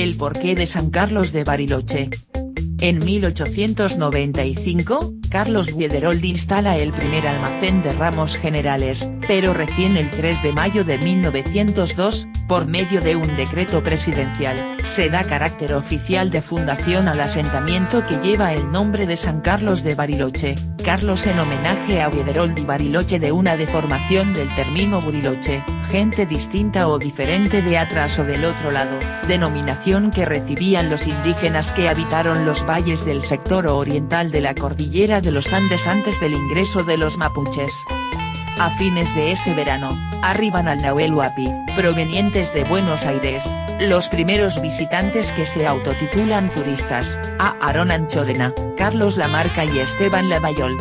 El porqué de San Carlos de Bariloche. En 1895, Carlos Wiederold instala el primer almacén de ramos generales, pero recién el 3 de mayo de 1902, por medio de un decreto presidencial, se da carácter oficial de fundación al asentamiento que lleva el nombre de San Carlos de Bariloche, Carlos en homenaje a Wiederold y Bariloche de una deformación del término Buriloche, gente distinta o diferente de atrás o del otro lado, denominación que recibían los indígenas que habitaron los valles del sector oriental de la cordillera de los Andes antes del ingreso de los mapuches. A fines de ese verano, arriban al Nahuel Huapi, provenientes de Buenos Aires, los primeros visitantes que se autotitulan turistas, a Aarón Anchorena, Carlos Lamarca y Esteban Lavallol.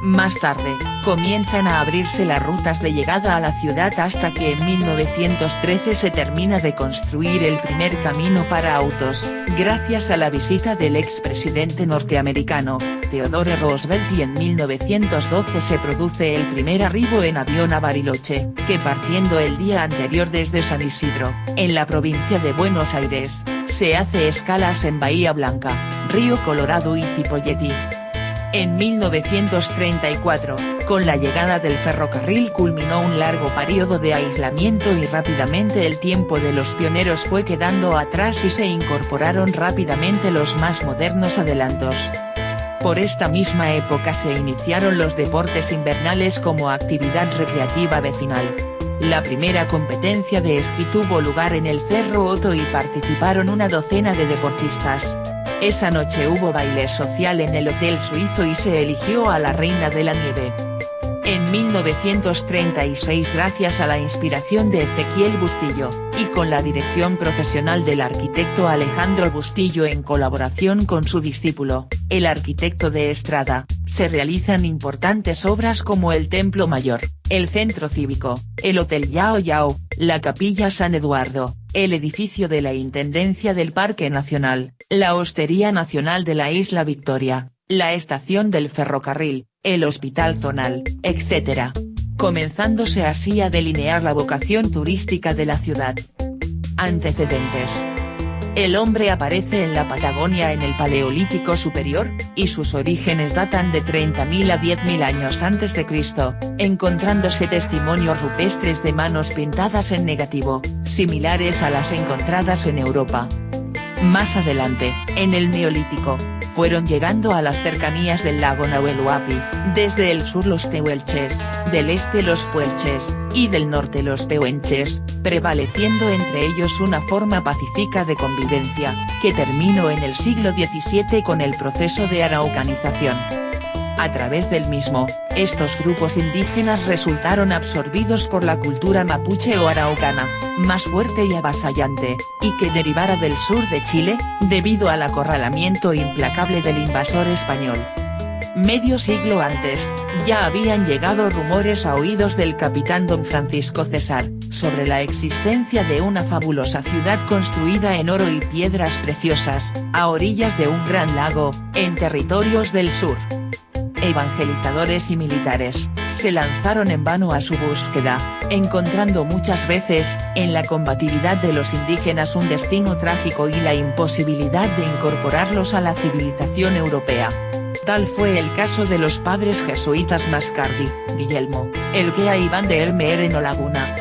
Más tarde, comienzan a abrirse las rutas de llegada a la ciudad hasta que en 1913 se termina de construir el primer camino para autos, gracias a la visita del expresidente norteamericano, Theodore Roosevelt, y en 1912 se produce el primer arribo en avión a Bariloche, que partiendo el día anterior desde San Isidro, en la provincia de Buenos Aires, se hace escalas en Bahía Blanca, Río Colorado y Cipolletti. En 1934, con la llegada del ferrocarril culminó un largo periodo de aislamiento y rápidamente el tiempo de los pioneros fue quedando atrás y se incorporaron rápidamente los más modernos adelantos. Por esta misma época se iniciaron los deportes invernales como actividad recreativa vecinal. La primera competencia de esquí tuvo lugar en el Cerro Otto y participaron una docena de deportistas. Esa noche hubo baile social en el Hotel Suizo y se eligió a la Reina de la Nieve. En 1936, gracias a la inspiración de Ezequiel Bustillo, y con la dirección profesional del arquitecto Alejandro Bustillo en colaboración con su discípulo, el arquitecto de Estrada, se realizan importantes obras como el Templo Mayor, el Centro Cívico, el Hotel Yao Yao, la Capilla San Eduardo, el edificio de la Intendencia del Parque Nacional, la Hostería Nacional de la Isla Victoria, la estación del ferrocarril, el Hospital Zonal, etc. Comenzándose así a delinear la vocación turística de la ciudad. Antecedentes. El hombre aparece en la Patagonia en el Paleolítico Superior, y sus orígenes datan de 30.000 a 10.000 años antes de Cristo, encontrándose testimonios rupestres de manos pintadas en negativo, similares a las encontradas en Europa. Más adelante, en el Neolítico, fueron llegando a las cercanías del lago Nahuel Huapi, desde el sur los tehuelches, del este los puelches, y del norte los pehuenches, prevaleciendo entre ellos una forma pacífica de convivencia, que terminó en el siglo XVII con el proceso de araucanización. A través del mismo, estos grupos indígenas resultaron absorbidos por la cultura mapuche o araucana, más fuerte y avasallante, y que derivara del sur de Chile, debido al acorralamiento implacable del invasor español. Medio siglo antes, ya habían llegado rumores a oídos del capitán don Francisco César, sobre la existencia de una fabulosa ciudad construida en oro y piedras preciosas, a orillas de un gran lago, en territorios del sur. Evangelizadores y militares, se lanzaron en vano a su búsqueda, encontrando muchas veces, en la combatividad de los indígenas un destino trágico y la imposibilidad de incorporarlos a la civilización europea. Tal fue el caso de los padres jesuitas Mascardi, Guillermo, Elguea y Van der Meeren o Laguna.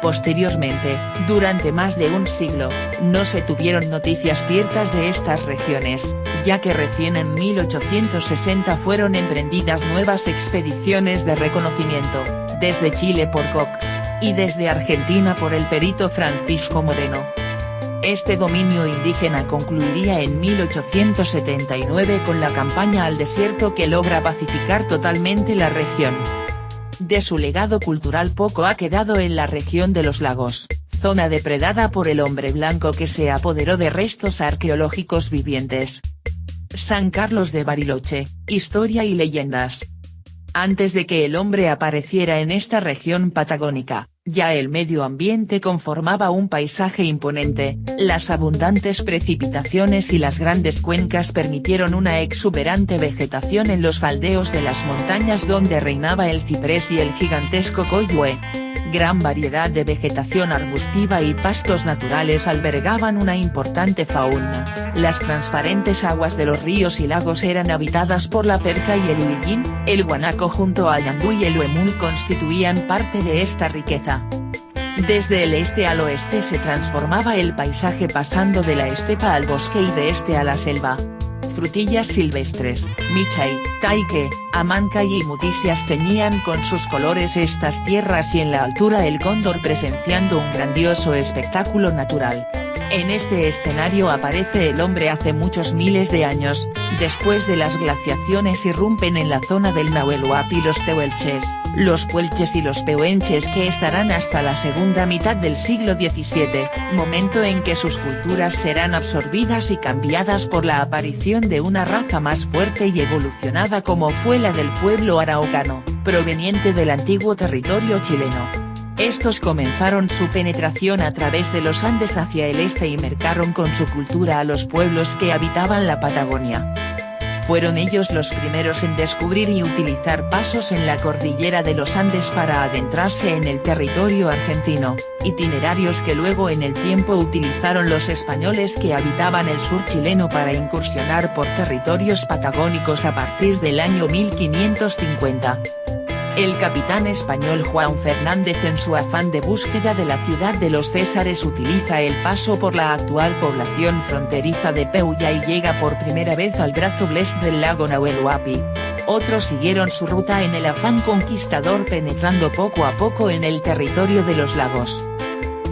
Posteriormente, durante más de un siglo, no se tuvieron noticias ciertas de estas regiones, ya que recién en 1860 fueron emprendidas nuevas expediciones de reconocimiento, desde Chile por Cox, y desde Argentina por el perito Francisco Moreno. Este dominio indígena concluiría en 1879 con la campaña al desierto que logra pacificar totalmente la región. De su legado cultural poco ha quedado en la región de los lagos, zona depredada por el hombre blanco que se apoderó de restos arqueológicos vivientes. San Carlos de Bariloche, historia y leyendas. Antes de que el hombre apareciera en esta región patagónica, ya el medio ambiente conformaba un paisaje imponente, las abundantes precipitaciones y las grandes cuencas permitieron una exuberante vegetación en los faldeos de las montañas donde reinaba el ciprés y el gigantesco coihue. Gran variedad de vegetación arbustiva y pastos naturales albergaban una importante fauna. Las transparentes aguas de los ríos y lagos eran habitadas por la perca y el huillín, el guanaco junto al ñandú y el huemul constituían parte de esta riqueza. Desde el este al oeste se transformaba el paisaje pasando de la estepa al bosque y de este a la selva. Frutillas silvestres, michay, taique, amancay y muticias teñían con sus colores estas tierras y en la altura el cóndor presenciando un grandioso espectáculo natural. En este escenario aparece el hombre hace muchos miles de años, después de las glaciaciones irrumpen en la zona del Nahuel Huapi los tehuelches, los puelches y los pehuenches que estarán hasta la segunda mitad del siglo XVII, momento en que sus culturas serán absorbidas y cambiadas por la aparición de una raza más fuerte y evolucionada como fue la del pueblo araucano, proveniente del antiguo territorio chileno. Estos comenzaron su penetración a través de los Andes hacia el este y mercaron con su cultura a los pueblos que habitaban la Patagonia. Fueron ellos los primeros en descubrir y utilizar pasos en la cordillera de los Andes para adentrarse en el territorio argentino, itinerarios que luego en el tiempo utilizaron los españoles que habitaban el sur chileno para incursionar por territorios patagónicos a partir del año 1550. El capitán español Juan Fernández en su afán de búsqueda de la ciudad de los Césares utiliza el paso por la actual población fronteriza de Peulla y llega por primera vez al brazo Bles del lago Nahuel Huapi. Otros siguieron su ruta en el afán conquistador penetrando poco a poco en el territorio de los lagos.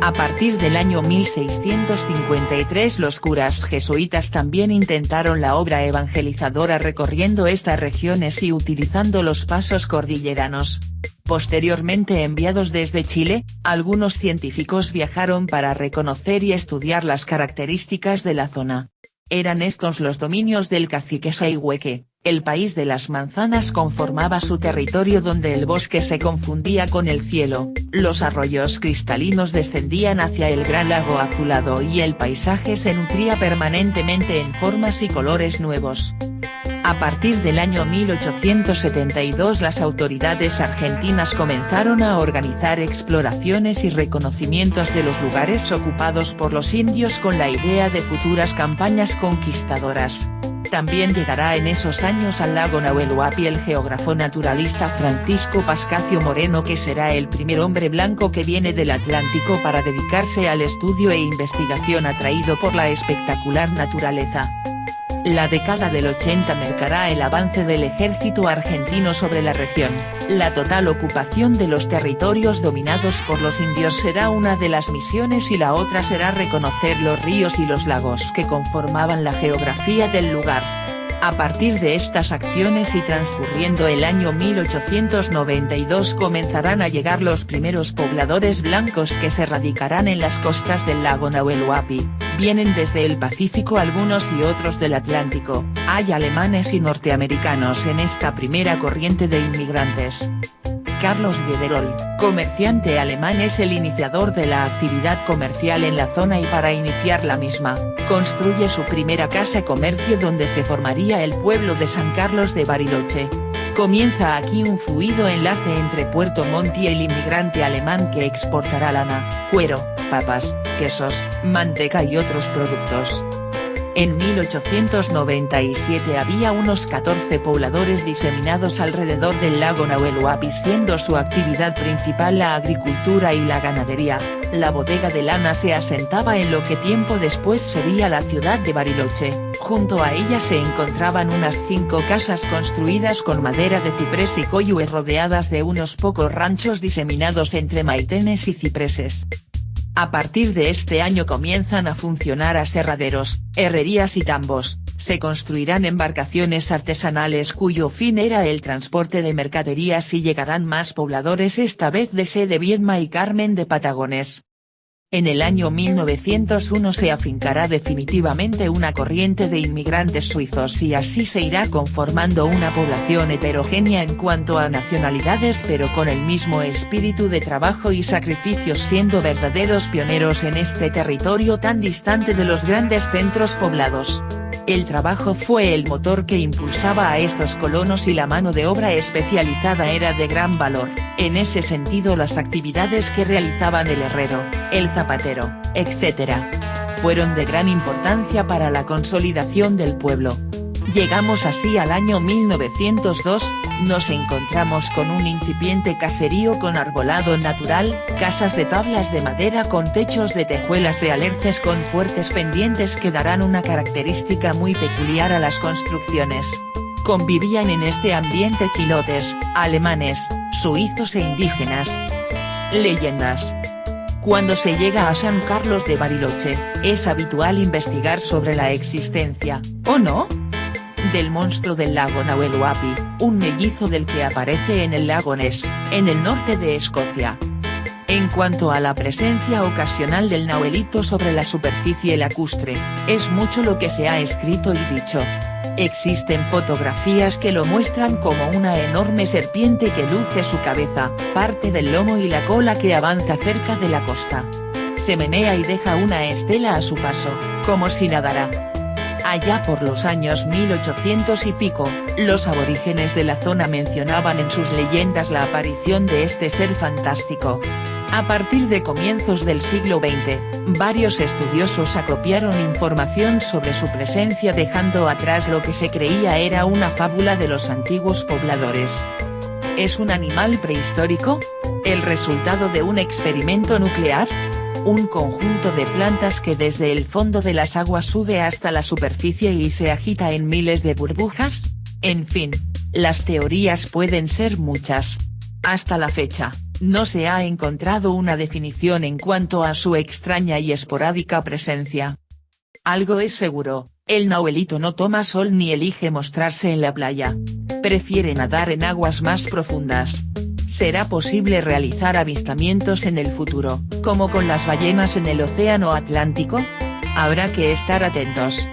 A partir del año 1653 los curas jesuitas también intentaron la obra evangelizadora recorriendo estas regiones y utilizando los pasos cordilleranos. Posteriormente enviados desde Chile, algunos científicos viajaron para reconocer y estudiar las características de la zona. Eran estos los dominios del cacique Sayhueque. El país de las manzanas conformaba su territorio donde el bosque se confundía con el cielo, los arroyos cristalinos descendían hacia el gran lago azulado y el paisaje se nutría permanentemente en formas y colores nuevos. A partir del año 1872 las autoridades argentinas comenzaron a organizar exploraciones y reconocimientos de los lugares ocupados por los indios con la idea de futuras campañas conquistadoras. También llegará en esos años al lago Nahuel Huapi el geógrafo naturalista Francisco Pascacio Moreno que será el primer hombre blanco que viene del Atlántico para dedicarse al estudio e investigación atraído por la espectacular naturaleza. La década del 80 marcará el avance del ejército argentino sobre la región, la total ocupación de los territorios dominados por los indios será una de las misiones y la otra será reconocer los ríos y los lagos que conformaban la geografía del lugar. A partir de estas acciones y transcurriendo el año 1892 comenzarán a llegar los primeros pobladores blancos que se radicarán en las costas del lago Nahuel Huapi, vienen desde el Pacífico algunos y otros del Atlántico, hay alemanes y norteamericanos en esta primera corriente de inmigrantes. Carlos Biederol, comerciante alemán es el iniciador de la actividad comercial en la zona y para iniciar la misma, construye su primera casa comercio donde se formaría el pueblo de San Carlos de Bariloche. Comienza aquí un fluido enlace entre Puerto Montt y el inmigrante alemán que exportará lana, cuero, papas, quesos, manteca y otros productos. En 1897 había unos 14 pobladores diseminados alrededor del lago Nahuel Huapi siendo su actividad principal la agricultura y la ganadería, la bodega de lana se asentaba en lo que tiempo después sería la ciudad de Bariloche, junto a ella se encontraban unas 5 casas construidas con madera de ciprés y coyúes rodeadas de unos pocos ranchos diseminados entre maitenes y cipreses. A partir de este año comienzan a funcionar aserraderos, herrerías y tambos, se construirán embarcaciones artesanales cuyo fin era el transporte de mercaderías y llegarán más pobladores esta vez de C. de Viedma y Carmen de Patagones. En el año 1901 se afincará definitivamente una corriente de inmigrantes suizos y así se irá conformando una población heterogénea en cuanto a nacionalidades pero con el mismo espíritu de trabajo y sacrificios siendo verdaderos pioneros en este territorio tan distante de los grandes centros poblados. El trabajo fue el motor que impulsaba a estos colonos y la mano de obra especializada era de gran valor. En ese sentido las actividades que realizaban el herrero, el zapatero, etc., fueron de gran importancia para la consolidación del pueblo. Llegamos así al año 1902, nos encontramos con un incipiente caserío con arbolado natural, casas de tablas de madera con techos de tejuelas de alerces con fuertes pendientes que darán una característica muy peculiar a las construcciones. Convivían en este ambiente chilotes, alemanes, suizos e indígenas. Leyendas. Cuando se llega a San Carlos de Bariloche, es habitual investigar sobre la existencia, ¿o no?, del monstruo del lago Nahuel Huapi, un mellizo del que aparece en el lago Ness, en el norte de Escocia. En cuanto a la presencia ocasional del Nahuelito sobre la superficie lacustre, es mucho lo que se ha escrito y dicho. Existen fotografías que lo muestran como una enorme serpiente que luce su cabeza, parte del lomo y la cola que avanza cerca de la costa. Se menea y deja una estela a su paso, como si nadara. Allá por los años 1800 y pico, los aborígenes de la zona mencionaban en sus leyendas la aparición de este ser fantástico. A partir de comienzos del siglo XX, varios estudiosos acopiaron información sobre su presencia dejando atrás lo que se creía era una fábula de los antiguos pobladores. ¿Es un animal prehistórico? ¿El resultado de un experimento nuclear? ¿Un conjunto de plantas que desde el fondo de las aguas sube hasta la superficie y se agita en miles de burbujas? En fin, las teorías pueden ser muchas. Hasta la fecha, no se ha encontrado una definición en cuanto a su extraña y esporádica presencia. Algo es seguro, el Nahuelito no toma sol ni elige mostrarse en la playa. Prefiere nadar en aguas más profundas. ¿Será posible realizar avistamientos en el futuro, como con las ballenas en el océano Atlántico? Habrá que estar atentos.